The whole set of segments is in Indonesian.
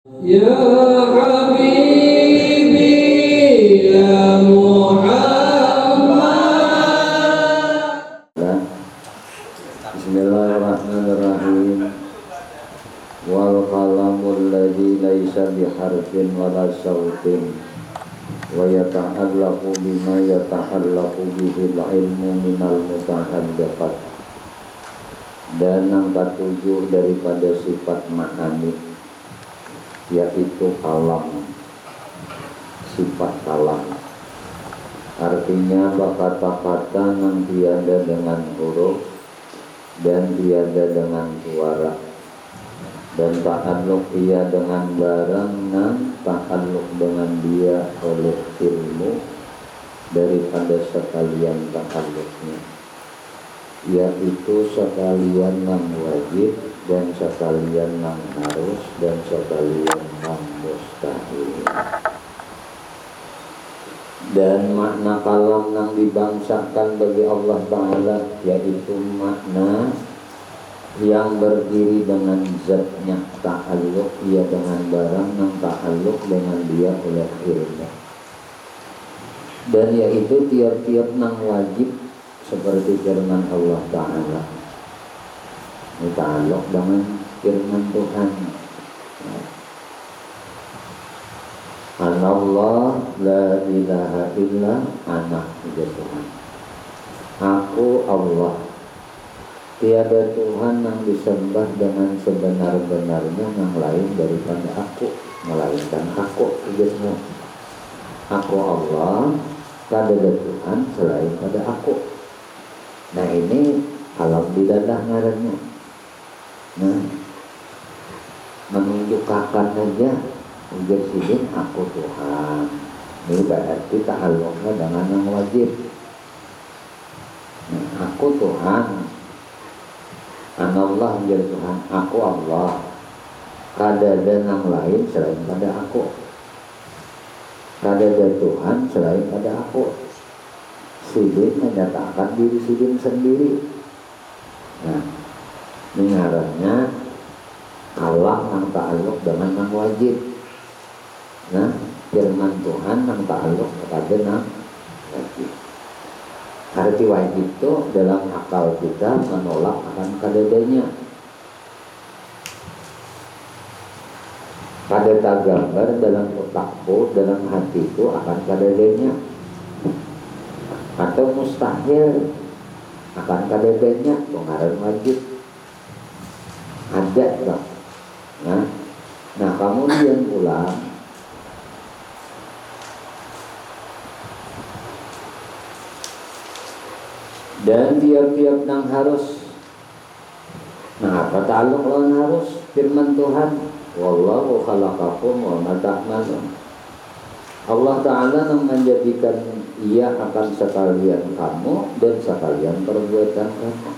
Ya Habibi ya Muhammad. Bismillahirrahmanirrahim. Wal qalamul ladzi laisa biharfin wala sautin wa yata'allaqu bima yata'allaqu bihi ilmu minal mutahaddathat. Dan yang ketujuh daripada sifat ma'ani, yaitu kalam, sifat kalam. Artinya kata-kata yang tiada dengan huruf dan tiada dengan suara, dan ta'alluq ia dengan barang dan ta'alluq dengan dia oleh ilmu daripada sekalian ta'alluqnya, yaitu sekalian yang wajib dan sekalian yang harus dan sekalian yang mustahil. Dan makna kalam yang dibangsakan bagi Allah Ta'ala yaitu makna yang berdiri dengan zatnya, ta'alluq ia dengan barang yang ta'alluq dengan dia oleh ilmu, dan yaitu tiap-tiap yang wajib seperti firman Allah Ta'ala, ta'alluq dengan firman Tuhan. Anallah la ilaha illa ana, Tuhan. Aku Allah, tiada Tuhan yang disembah dengan sebenar-benarnya yang lain daripada aku, melainkan aku. Aku Allah, tak ada Tuhan selain pada aku. Nah ini alam bidadah ngarannya. Nah, menunjukkan saja ujar sidin aku Tuhan. Ini berarti ta'alluqnya dengan yang wajib. Nah, aku Tuhan, Anallah ujar Tuhan, aku Allah, kada ada yang lain selain pada aku, kada ada Tuhan selain pada aku. Sidin menyatakan diri sidin sendiri. Nah, ini ngarannya kalam yang ta'alluq dengan yang wajib. Nah, firman Tuhan yang ta'alluq kepada yang wajib. Arti wajib itu dalam akal kita menolak akan kadadanya. Pada gambar dalam otakku, dalam hatiku akan kadadanya. Atau mustahil akan kadadanya, pengaruh wajib. Ada tak? Nah kemudian pula dan tiap-tiap nang harus. Nah apa ta'alluq lawan harus? Firman Tuhan, wallahu khalaqakum wa ma ta'malun. Allah Ta'ala yang menjadikan ia akan sekalian kamu dan sekalian perbuatan kamu.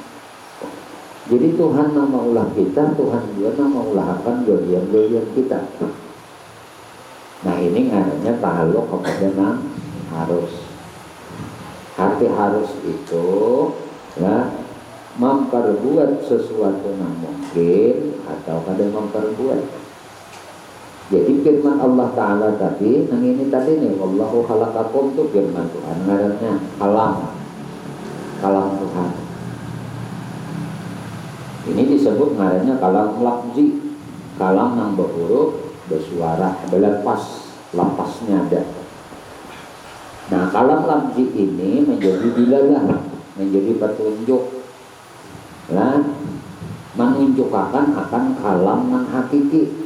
Jadi Tuhan nama ulah kita, Tuhan juga nama ulahkan bagian-bagian kita. Nah ini ngaranya ta'alluq kepada yang harus. Arti harus itu ya, memperbuat sesuatu yang mungkin atau kadang memperbuat. Jadi firman Allah Ta'ala tadi, yang ini tadi nih, wallahu khalaqakum itu firman Tuhan, ngarannya kalam Tuhan. Ini disebut ngarannya kalam lafzi, kalam yang berhuruf, bersuara, berlepas, lapasnya ada. Nah kalam lafzi ini menjadi dilalah, menjadi petunjuk, nah, menunjukkan akan kalam yang hakiki.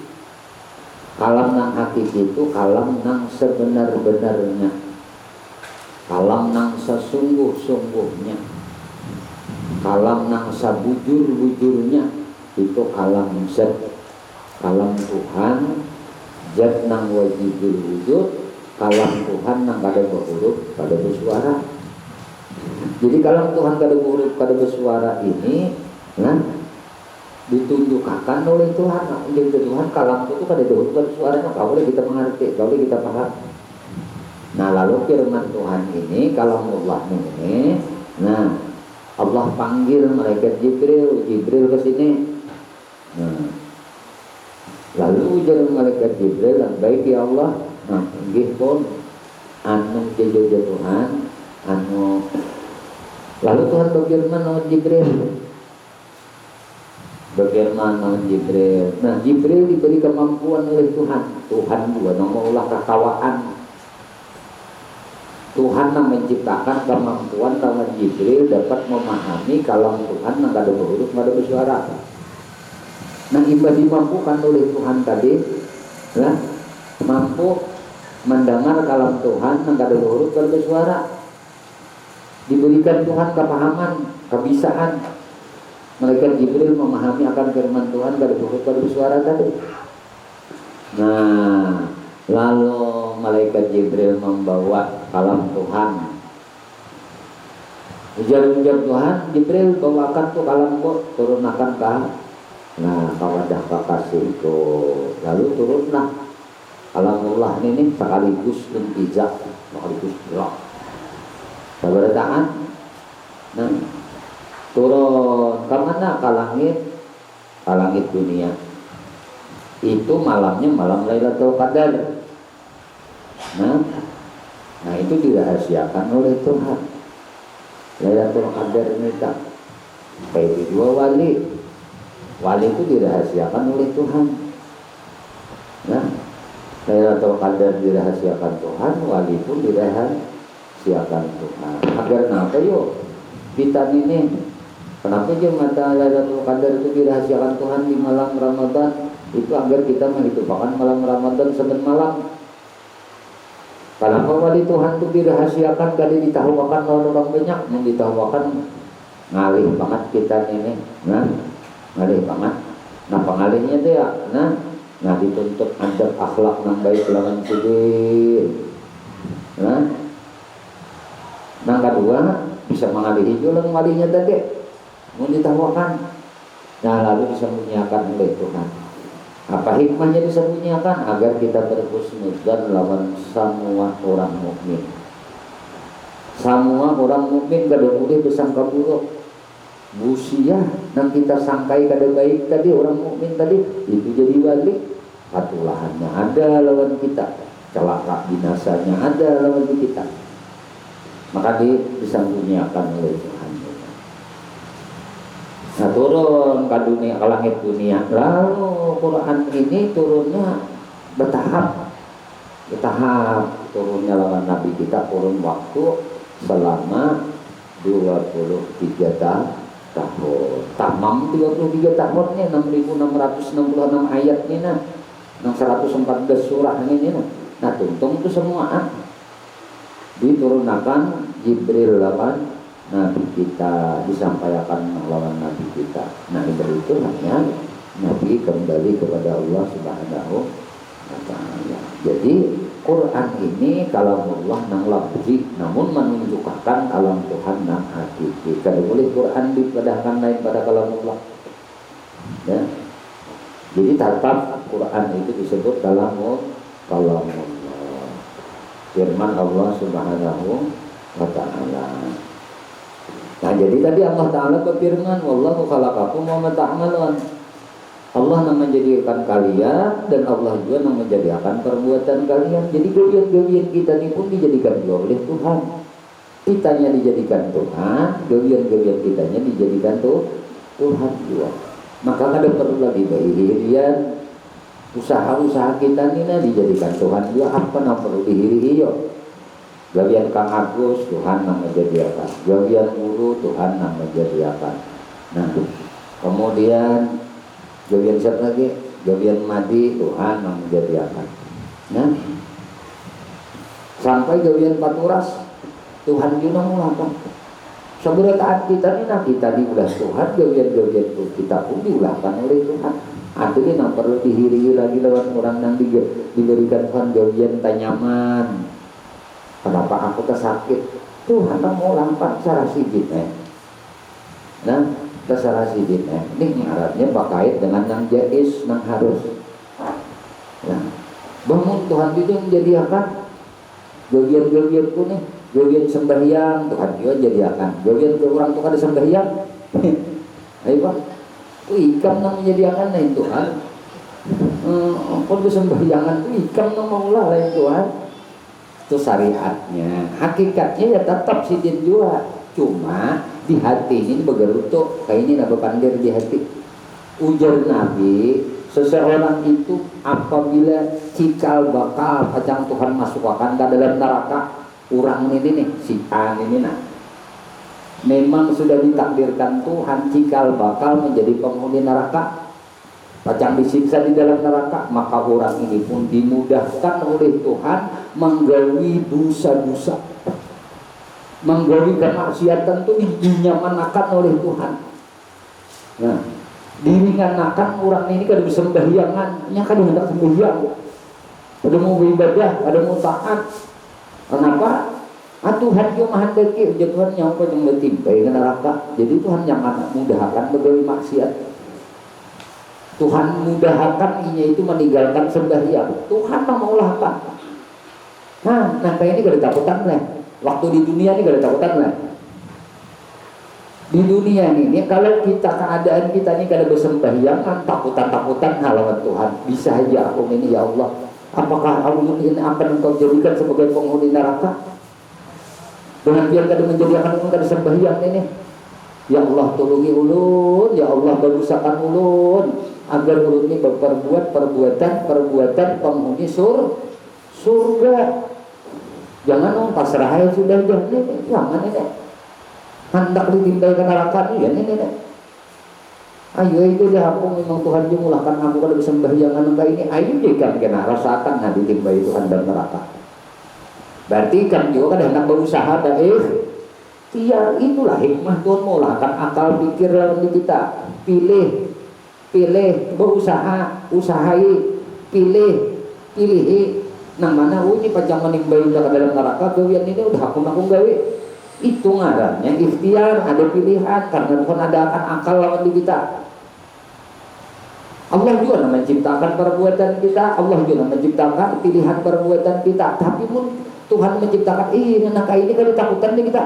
Kalam yang hakiki itu kalam yang sebenar-benarnya, kalam yang sesungguh-sungguhnya, kalam yang sabujur-bujurnya. Itu kalam zat, kalam Tuhan, zat yang wajibul wujud, kalam Tuhan yang kada berhuruf, kada bersuara. Jadi kalam Tuhan kada berhuruf, kada bersuara ini, nah, ditunjukkan oleh Tuhan. Oleh Tuhan kalam itu kada berhuruf, kada bersuara. Kalau boleh kita mengerti, kalau boleh kita paham. Nah lalu firman Tuhan ini, kalam Allah ini, nah Allah panggil malaikat Jibril ke sini. Nah, Lalu ujar malaikat Jibril, baik ya Allah. Nah, nggih pun anu jejo Tuhan, anu lalu Tuhan berfirman sama Jibril. Berfirman sama Jibril. Nah, Jibril diberi kemampuan oleh Tuhan. Tuhan juga nomor ulah kakawaan. Tuhan yang menciptakan kemampuan sama Jibril dapat memahami kalau Tuhan yang ada berhuruf, ada bersuara. Nah, ibadah dimampukan oleh Tuhan tadi, ya, mampu mendengar kalam Tuhan yang ada berhuruf, ada bersuara. Diberikan Tuhan kepahaman, kebisaan. Malaikat Jibril memahami akan firman Tuhan ada berhuruf, ada bersuara tadi. Nah, lalu malaikat Jibril membawa kalam Tuhan. Ujar-ujar Tuhan, Jibril bawakan tuh kalamku, turunkan ke kawadah kekasih itu. Lalu turunlah kalamullah ini sekaligus intizak, sekaligus gerak. Sabarataan. Nah, turun ke mana? Ke langit dunia. Itu malamnya malam Lailatul Qadar. Nah itu dirahasiakan oleh Tuhan. Lailatul Qadar ini tak kayak dua wali. Wali itu dirahasiakan oleh Tuhan. Nah, Lailatul Qadar dirahasiakan Tuhan, wali pun dirahasiakan Tuhan. Agar kenapa yuk kita ini? Kenapa aja mata Lailatul Qadar itu dirahasiakan Tuhan di malam Ramadan? Itu agar kita menghidupkan malam Ramadan sebentar malam. Kenapa wali Tuhan itu dirahasiakan kali ditahuakan orang banyak, ditahuakan ngalih banget kita ini, ngalih banget. Nah pengalihnya dia, nah dituntut adab akhlak yang baik lawan sudin. Nah kedua bisa mengalihi jualan walinya tadi, mau ditahuakan. Nah lalu disembunyikan oleh Tuhan. Apa hikmahnya disembunyikan? Agar kita berhusnudzan lawan semua orang mukmin. Semua orang mukmin kada boleh bersangka buruk. Busia yang kita sangkai kada baik tadi, orang mukmin tadi itu jadi wali. Patulahannya ada lawan kita, celaka binasanya ada lawan kita. Maka disembunyikan oleh Tuhan. Nah turun ke dunia, ke langit dunia. Lalu Quran ini turunnya bertahap turunnya lawan Nabi kita, turun waktu selama 23 tahun. Tamam 33 tahun nih, 6.666 ayat nih, 114 surah ini. Nah tuntung itu semua diturunkan Jibril lawan Nabi kita, disampaikan lawan Nabi kita. Nah itu hanya Nabi kembali kepada Allah Subhanahu wa Ta'ala. Jadi Quran ini kalamullah nang lafzi, namun menunjukkan kalam Tuhan nang hakiki. Kada boleh Quran dipadahkan lain pada kalamullah. Ya. Jadi tetap Quran itu disebut kalamullah. Firman Allah Subhanahu wa Ta'ala. Nah jadi tadi Allah Ta'ala berfirman, wallahu khalaqakum wa ma ta'malun. Allah yang menjadikan kalian dan Allah juga yang menjadikan perbuatan kalian. Jadi gawian-gawian kita ini pun dijadikan juga oleh Tuhan. Kitanya dijadikan Tuhan, gawian-gawian kitanya dijadikan Tuhan juga. Maka ada perlu lagi bahirian usaha-usaha kita ini dijadikan Tuhan juga. Apa yang perlu dihiri yo? Gawian Kang Agus Tuhan yang menjadikan, gawian guru Tuhan yang menjadikan. Nah kemudian gawian siapa lagi? Gawian Madi Tuhan yang menjadikan. Nah sampai gawian Paturas Tuhan juga mengulangkan. Sebenarnya taat kita ini kita diulas Tuhan, gawian-gawian kita pun diulangkan oleh Tuhan. Artinya yang perlu dihiri lagi lewat orang yang diberikan Tuhan gawian tanyaman. Kenapa aku tersakit? Tuhan mau lampak secara sijit Nah, secara sijit ini Arabnya berkait dengan yang jais, yang harus. Nah, bangun Tuhan itu menjadikan gawian-gawian ku nih, gawian sembahyang Tuhan juga jadikan. Gawian ke orang Tuhan ada sembahyang. Ayo Pak, ikam yang menyediakan nih Tuhan. Kalau sembahyangan itu ikam maulah lain Tuhan. Itu syariatnya. Hakikatnya ya tetap sidin juga. Cuma di hati ini bergerutuk. Kayak ini nabah pandir di hati. Ujar Nabi, seseorang itu apabila cikal bakal kacang Tuhan masukkan ke dalam neraka, orang ini nih, si an ini nah, memang sudah ditakdirkan Tuhan cikal bakal menjadi penghuni neraka, kacang disiksa di dalam neraka, maka orang ini pun dimudahkan oleh Tuhan menggawi dosa-dosa, menggawi kemaksiatan itu dinyamanakan oleh Tuhan. Nah, diringankan orang ini kada bersembahyangan, nya kada hendak sembahyang, kada mau beribadah, kada mau taat. Kenapa? Tuhan yang maha deki, Tuhan yang apa yang bertimpai ke neraka. Jadi Tuhan yang mudahkan begawi maksiat. Tuhan mudahkan inya itu meninggalkan sembahyang. Tuhan maulah apa? Nah kayak ini kada takutan lah. Waktu di dunia ini kada takutan lah. Di dunia ini kalau kita keadaan kita ini kada bersembahyang, takutan-takutan halawan Tuhan. Bisa aja aku ini ya Allah, apakah aku ini akan engkau jadikan sebagai penghuni neraka? Dengan biar kada menjadikan engkau kada sembahyang ini. Ya Allah tolongi ulun, ya Allah bagusakan ulun agar ulun ini berbuat perbuatan penghuni surga. Jangan pasrah aja sudah ini, jangan ini. Hendak ditimbai ke neraka ya ini. Ayo itu dia aku memang Tuhan dimulahkan aku kalau sembahyang engkau ini. Ayo jika kena rasakan nanti timbai Tuhan dalam neraka. Berarti kan juga kan hendak berusaha ya itulah hikmah Tuhan mulahkan akal pikir lawan di kita. Pilih berusaha, usahai, pilih nang mana ini pajang menimbai ke dalam neraka gawian ini udah aku gawe. Itu ngarannya ikhtiar, ada pilihan karena Tuhan ada akan akal lawan di kita. Allah juga menciptakan perbuatan kita, Allah juga menciptakan pilihan perbuatan kita. Tapi pun Tuhan menciptakan ini kada takutan di kita.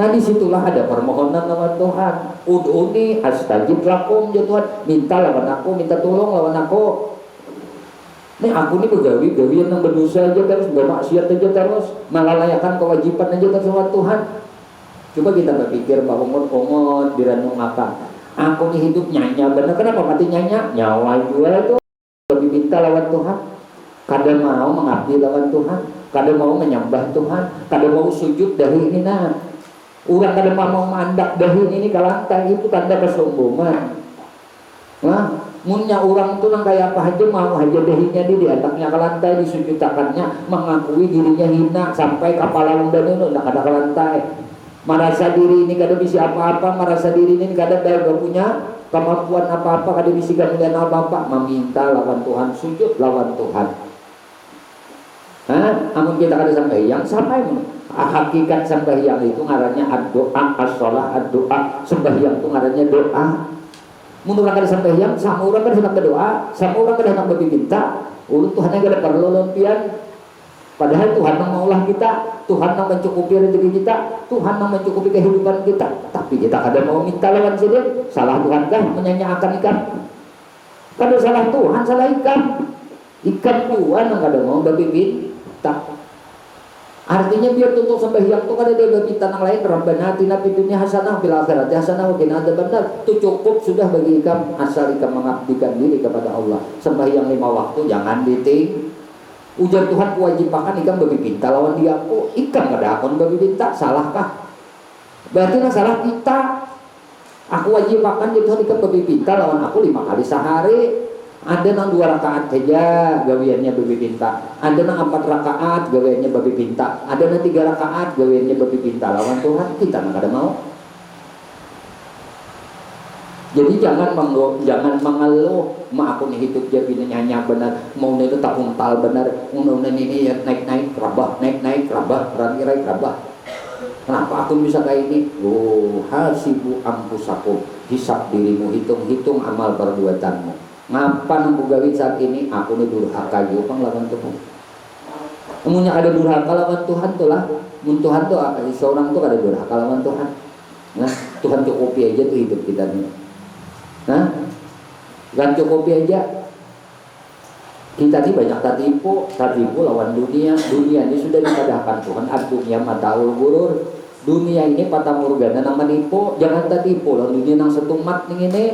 Nah disitulah ada permohonan lawan Tuhan. Ud'uni astajib lakum ya Tuhan, minta lawan aku, minta tolong lawan aku. Nih aku nih begawi-gawian yang berdosa aja terus, bermaksiat aja terus, melalaikan kewajiban aja terus sama Tuhan. Coba kita berpikir bahwa ongot direnung apa? Aku nih hidup nyanya bener, kenapa mati nyanya? Nyawa juga itu lebih minta lawan Tuhan. Kadang mau mengabdi lawan Tuhan, kadang mau menyembah Tuhan, kadang mau sujud dari ini nah. Orang kadang mau mandak dari ini ke lantai, itu tanda kesombongan. Nah, munnya orang itu nang kayak apa aja mau aja dahinya di ataknya ke lantai, disujudkannya, mengakui dirinya hina sampai kepala undang itu ndak ada ke lantai. Merasa diri ini kada bisa apa-apa, merasa diri ini kada punya kemampuan apa-apa, kada bisa kemuliaan apa-apa, meminta lawan Tuhan, sujud lawan Tuhan. Amun kita kada sembahyang sampai hakikat sembahyang itu ngarannya doa, as-shalah, doa. Sembahyang itu ngarannya doa. Mun orang kada sembahyang, sama orang kada hendak berdoa, sama orang kada hendak berminta, ulun Tuhan yang kada perlu lompian. Padahal Tuhan yang maulah kita, Tuhan yang mencukupi rezeki kita, Tuhan yang mencukupi kehidupan kita. Tapi kita kada mau minta lawan sini. Salah Tuhan kah menyanyiakan ikan? Kada salah Tuhan, salah ikan. Ikan Tuhan yang kada mau berminta. Artinya biar untuk sembahyang itu kada ada minta yang lain. Rabbana atina fid dunya hasanah fil akhirati hasanah wa qina adzabannar. Itu cukup sudah bagi ikam asal ikam mengabdikan diri kepada Allah. Sembahyang 5 waktu jangan diting. Ujar Tuhan kewajiban ikam berminta lawan dia. Ikam kada akon berminta, salahkah? Berarti salah kita. Aku wajibakan jadi Tuhan ikam berminta lawan aku 5 kali sehari. Ada nang 2 rakaat saja gawiannya berminta, ada nang 4 rakaat gawiannya berminta, ada nang 3 rakaat gawiannya berminta lawan Tuhan. Kita nggak ada mau. Jadi jangan mengeluh, aku nih hidup jadi nyanyi benar, mau itu tak untal benar, mau ini ya naik kerabah, naik kerabah, rani-rai kerabah. Kenapa aku bisa kayak ini? Hasibu ampusakum, hisab dirimu, hitung amal perbuatanmu. Ngapan aku gawin saat ini? Aku nih durhaka juga lawan Tuhan. Kemudian ada durhaka lawan Tuhan tuh lah. Mun Tuhan tuh seorang tuh ada durhaka lawan Tuhan. Nah Tuhan cukupi aja tuh hidup kita nih. Nah Kan cukupi aja. Kita ini banyak tertipu lawan dunia. Dunia ini sudah dipadahkan Tuhan. Ad-dunya mataul ghurur. Dunia ini patah morgana nang menipu. Jangan tertipu lawan dunia nang setumat ning ini.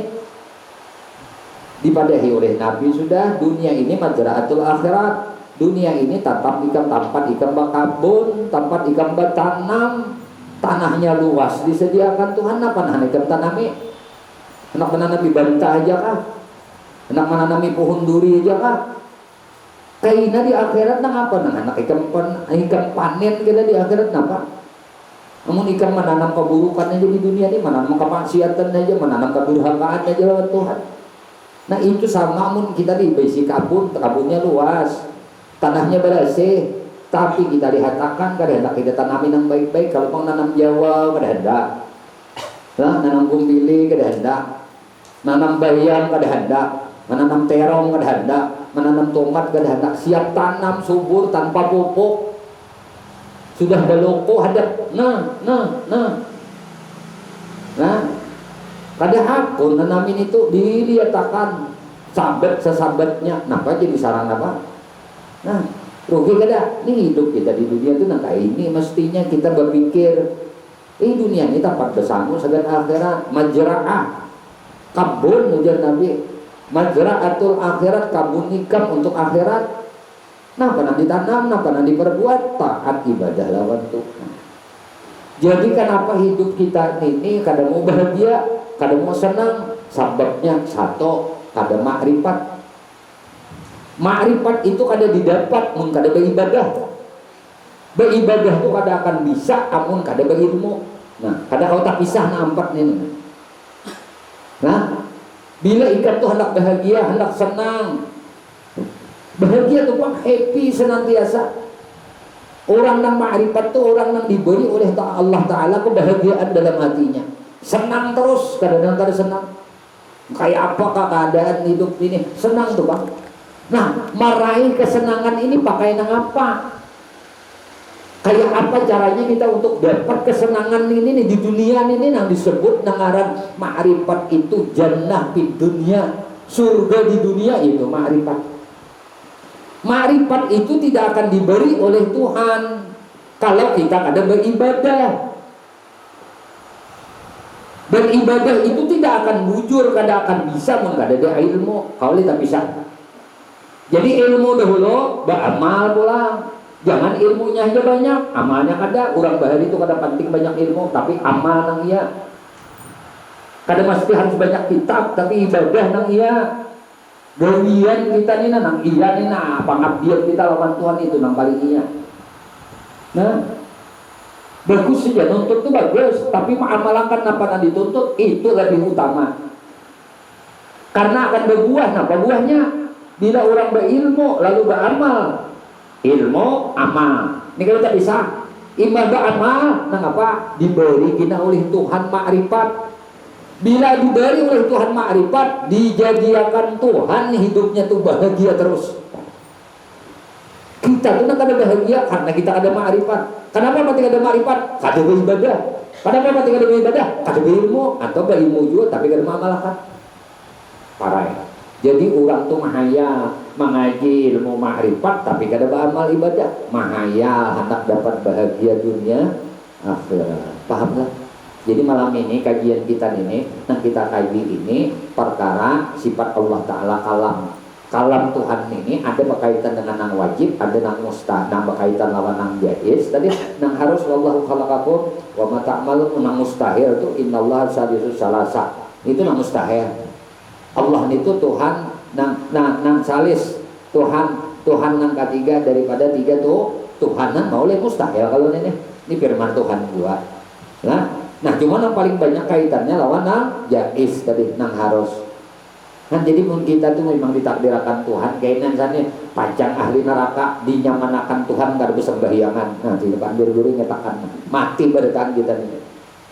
Dipadahi oleh Nabi sudah. Dunia ini mazra'atul akhirat. Dunia ini tempat ikan bakabun, tempat ikan bertanam. Tanahnya luas disediakan Tuhan. Apa nah ikan tanami? Hendak menanami banta aja kah? Hendak menanami pohon duri aja kah? Kaina di akhirat nang apa nang anak ikan panen kita di akhirat napa? Namun ikan menanam keburukan aja di dunia ini, menanam kemaksiatan aja, menanam kedurhakaan aja lawan Tuhan. Nah itu sama mun kita di besi kabunnya luas, tanahnya bersih, tapi kita dihatakan kada hendak kita tanamin yang baik-baik. Kalau mau nanam Jawa kada hendak, nah nanam kumbili kada hendak, nanam bayam kada hendak, menanam terong kada hendak, menanam tomat kada hendak. Siap tanam subur tanpa pupuk, sudah beloko hadap. Nah kada hakun nanamin itu diliatakan sesabatnya. Napa jadi sarang apa? Nah rugi kada. Ini hidup kita di dunia itu nah kayak ini. Mestinya kita berpikir dunia ini tempat bersanggup segan akhirat. Majra'ah kabun ujar Nabi, majra'atul akhirat, kabun ikam untuk akhirat. Nah pernah ditanam, nah pernah diperbuat taat ibadah lawan Tuhan. Jadi kenapa hidup kita ini kadang mau bahagia, kadang mau senang, sebabnya satu, kada makrifat. Makrifat itu kada didapat mun kada beribadah. Beribadah itu kada akan bisa amun kada berilmu. Nah, kada kau tak pisah nampak nih. Nah, bila ikan tuh hendak bahagia, hendak senang, bahagia tuh bang, happy senantiasa. Orang yang ma'rifat tuh orang yang diberi oleh Allah Ta'ala kebahagiaan dalam hatinya. Senang terus, kadang-kadang kada senang. Kayak apakah keadaan hidup ini? Senang tuh bang. Nah, meraih kesenangan ini pakai nang apa? Kayak apa caranya kita untuk dapat kesenangan ini nih, di dunia ini yang disebut nangaran ma'rifat itu jannah di dunia, surga di dunia itu ma'rifat. Ma'rifat itu tidak akan diberi oleh Tuhan kalau kita ada beribadah. Beribadah itu tidak akan bujur, kada akan bisa mun kada ada ilmu. Kalau kita bisa. Jadi ilmu dahulu, beramal pula. Jangan ilmunya aja banyak, amalnya kada. Orang bahari itu kada penting banyak ilmu, tapi amal nang iya. Kada mesti harus banyak kitab, tapi ibadah nang iya. Gawian kita ni nang iya ni na pangabdian kita lawan Tuhan itu nang paling iya. Nah, bagus saja nuntut tu bagus, tapi mengamalkan apa yang dituntut itu lebih utama. Karena akan berbuah. Nah, buahnya bila orang berilmu lalu beramal, ilmu amal. Ini kalau tak bisa iman beramal, nang apa diberi kita oleh Tuhan makrifat. Bila diberi oleh Tuhan makrifat, dijadikan Tuhan hidupnya tuh bahagia terus. Kita tuh nak ada bahagia karena kita ada makrifat. Kenapa mati ada makrifat? Kada beribadah. Kenapa mati kada beribadah? Kada berilmu atau berilmu juga tapi kada mengamalkan. Parah. Jadi orang tuh mahaya mengaji ilmu makrifat tapi kada beramal ibadah. Mahaya hendak dapat bahagia dunia akhirat. Paham lah? Jadi malam ini kajian kita ini, yang kita kaji ini perkara sifat Allah Ta'ala kalam. Kalam Tuhan ini ada berkaitan dengan yang wajib, ada yang mustahil, yang berkaitan lawan yang jaiz. Tadi yang harus wallahu khalaqakum wa ma ta'malun, yang mustahil itu innallaha sadisus salasa. Itu yang mustahil. Allah itu Tuhan nang salis, Tuhan yang ketiga daripada tiga tuh Tuhan yang boleh mustahil kalau ini firman Tuhan juga. Nah cuma yang paling banyak kaitannya lawan nang jaiz tadi, nang harus. Nah jadi mungkin kita tuh memang ditakdirkan Tuhan kayaknya sana panjang ahli neraka dinyamanakan Tuhan kada bersembahyangan. Nah di depan diri nyatakan mati berdekat kita nih.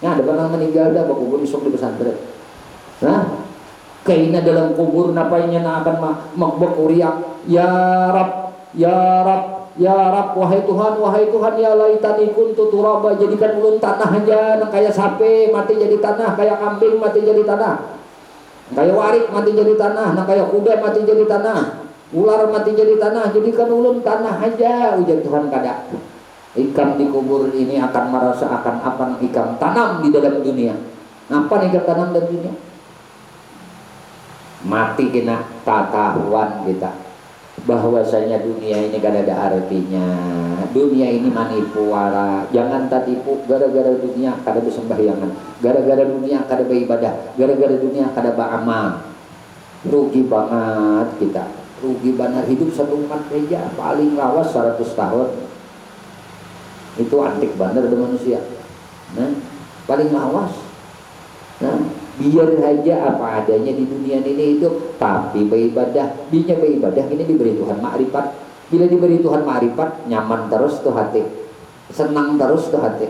Nah ada orang meninggal dah bakubur isok di pesantren. Nah kayaknya dalam kubur napainya na akan makbukuriak ya Rab ya Rab ya Rab, wahai Tuhan ya laitani kuntu turaba, jadikan ulun tanah aja nang kaya sapi mati jadi tanah, kaya kambing mati jadi tanah. Kayak warik mati jadi tanah, nah kayak kuda mati jadi tanah, ular mati jadi tanah, jadikan ulun tanah aja, ujar Tuhan kada. Ikam dikubur ini akan merasa akan apa ikam tanam di dalam dunia. Apa nih ikam tanam dalam dunia? Mati kena tatahuan kita bahwasanya dunia ini kada ada artinya. Dunia ini manipuara. Jangan tertipu gara-gara dunia kada bersembahyangan, gara-gara dunia kada beribadah, gara-gara dunia kada beramal. Rugi banget kita. Rugi banget. Hidup satu umat aja paling lawas 100 tahun. Itu antik bener ada manusia. Nah, paling lawas. Nah, biar aja apa adanya di dunia ini itu, tapi beribadah, binya beribadah ini diberi Tuhan makrifat. Bila diberi Tuhan makrifat, nyaman terus tuh hati, senang terus tuh hati.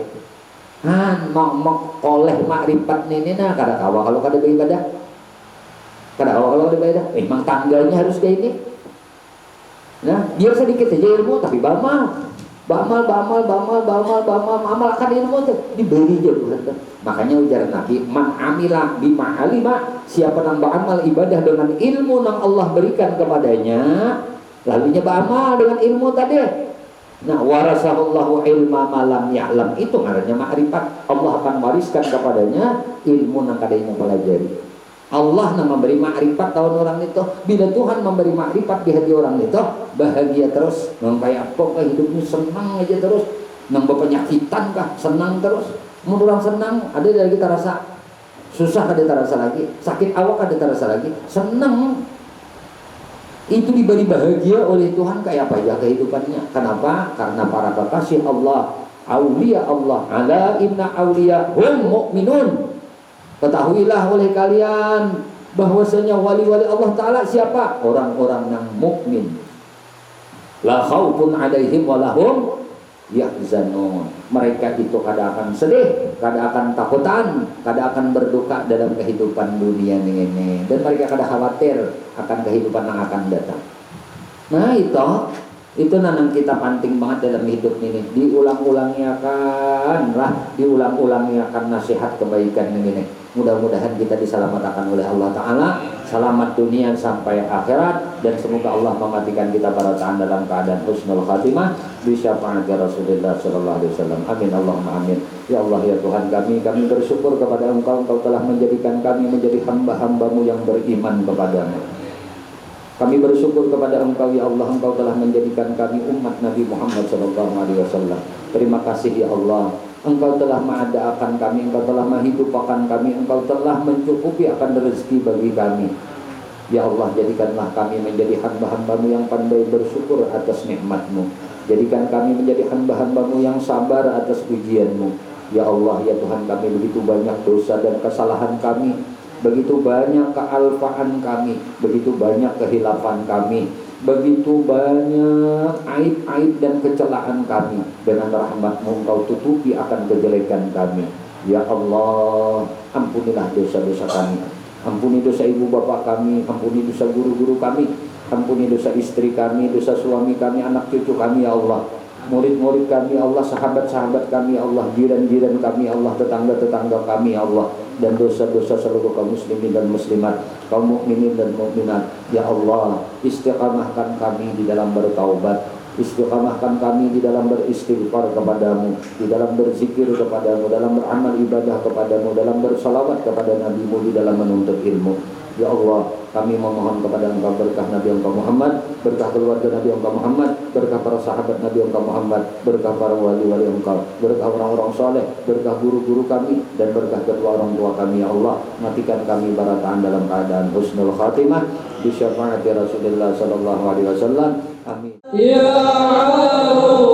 Mau oleh makrifat ini nah kada kawa kalau kada beribadah, kada kawa kalau kada beribadah. Memang tanggalnya harus kayak ini. Nah, biar sedikit aja ilmu tapi bamal amalkan ilmu tuh diberi aja Tuhan. Makanya ujar Nabi, man amila bima alima, siapa nang beramal ibadah dengan ilmu nang Allah berikan kepadanya, lalu beramal dengan ilmu tadi. Nah, warasahullahu ilma malam ya'lam, itu ngarannya makrifat. Allah akan wariskan kepadanya ilmu nang kada mempelajari. Allah nang memberi makrifat tahun orang itu. Bila Tuhan memberi makrifat di hati orang itu, bahagia terus. Nang kayak apa hidupnya senang aja terus. Nang berpenyakitan kah senang terus. Mun orang senang ada lagi terasa susah, ada terasa lagi sakit awak, ada terasa lagi senang. Itu diberi bahagia oleh Tuhan kayak apa ya kehidupannya. Kenapa? Karena para kekasih Allah, aulia Allah, ala inna aulia hum mu'minun. Ketahuilah oleh kalian bahwasanya wali-wali Allah Ta'ala siapa? Orang-orang yang mukmin. La khaufun alaihim walahum yahzanun. Mereka itu kada akan sedih, kada akan takutan, kada akan berduka dalam kehidupan dunia ini. Dan mereka kada khawatir akan kehidupan yang akan datang. Nah itu nanang kita penting banget dalam hidup ini. Diulang-ulangi akan nasihat kebaikan ini. Mudah-mudahan kita diselamatkan oleh Allah Ta'ala, selamat dunia sampai akhirat, dan semoga Allah mematikan kita pada taat dalam keadaan husnul khatimah bi syafaati Rasulullah sallallahu alaihi wasallam. Amin Allahumma amin. Ya Allah ya Tuhan kami bersyukur kepada Engkau telah menjadikan kami menjadi hamba-hamba-Mu yang beriman kepadamu. Kami bersyukur kepada Engkau ya Allah, Engkau telah menjadikan kami umat Nabi Muhammad sallallahu alaihi wasallam. Terima kasih ya Allah. Engkau telah mengadakan kami, Engkau telah menghidupkan kami, Engkau telah mencukupi akan rezeki bagi kami. Ya Allah, jadikanlah kami menjadi hamba-hamba-Mu yang pandai bersyukur atas nikmat-Mu. Jadikan kami menjadi hamba-hamba-Mu yang sabar atas ujian-Mu. Ya Allah, ya Tuhan kami, begitu banyak dosa dan kesalahan kami, begitu banyak kealfaan kami, begitu banyak kehilafan kami, begitu banyak aib-aib dan kecelaan kami. Dengan rahmat-Mu Engkau tutupi akan kejelekan kami. Ya Allah, ampunilah dosa-dosa kami, ampuni dosa ibu bapak kami, ampuni dosa guru-guru kami, ampuni dosa istri kami, dosa suami kami, anak cucu kami ya Allah, murid-murid kami ya Allah, sahabat-sahabat kami ya Allah, jiran-jiran kami ya Allah, tetangga-tetangga kami ya Allah, dan dosa-dosa seluruh kaum muslimin dan muslimat, kaum mukminin dan mukminat. Ya Allah, istiqamahkan kami di dalam bertaubat, istiqamahkan kami di dalam beristighfar kepadamu, di dalam berzikir kepadamu, dalam beramal ibadah kepadamu, dalam bersalawat kepada Nabi-Mu, di dalam menuntut ilmu. Ya Allah, kami memohon kepada Engkau berkah Nabi Engkau Muhammad, berkah keluarga Nabi Engkau Muhammad, berkah para sahabat Nabi Engkau Muhammad, berkah para wali-wali Engkau, berkah orang-orang soleh, berkah guru-guru kami, dan berkah kedua orang tua kami. Ya Allah, matikan kami barataan dalam keadaan husnul khatimah bi syafaati Rasulullah sallallahu alaihi wasallam. Amin. Ya Allah.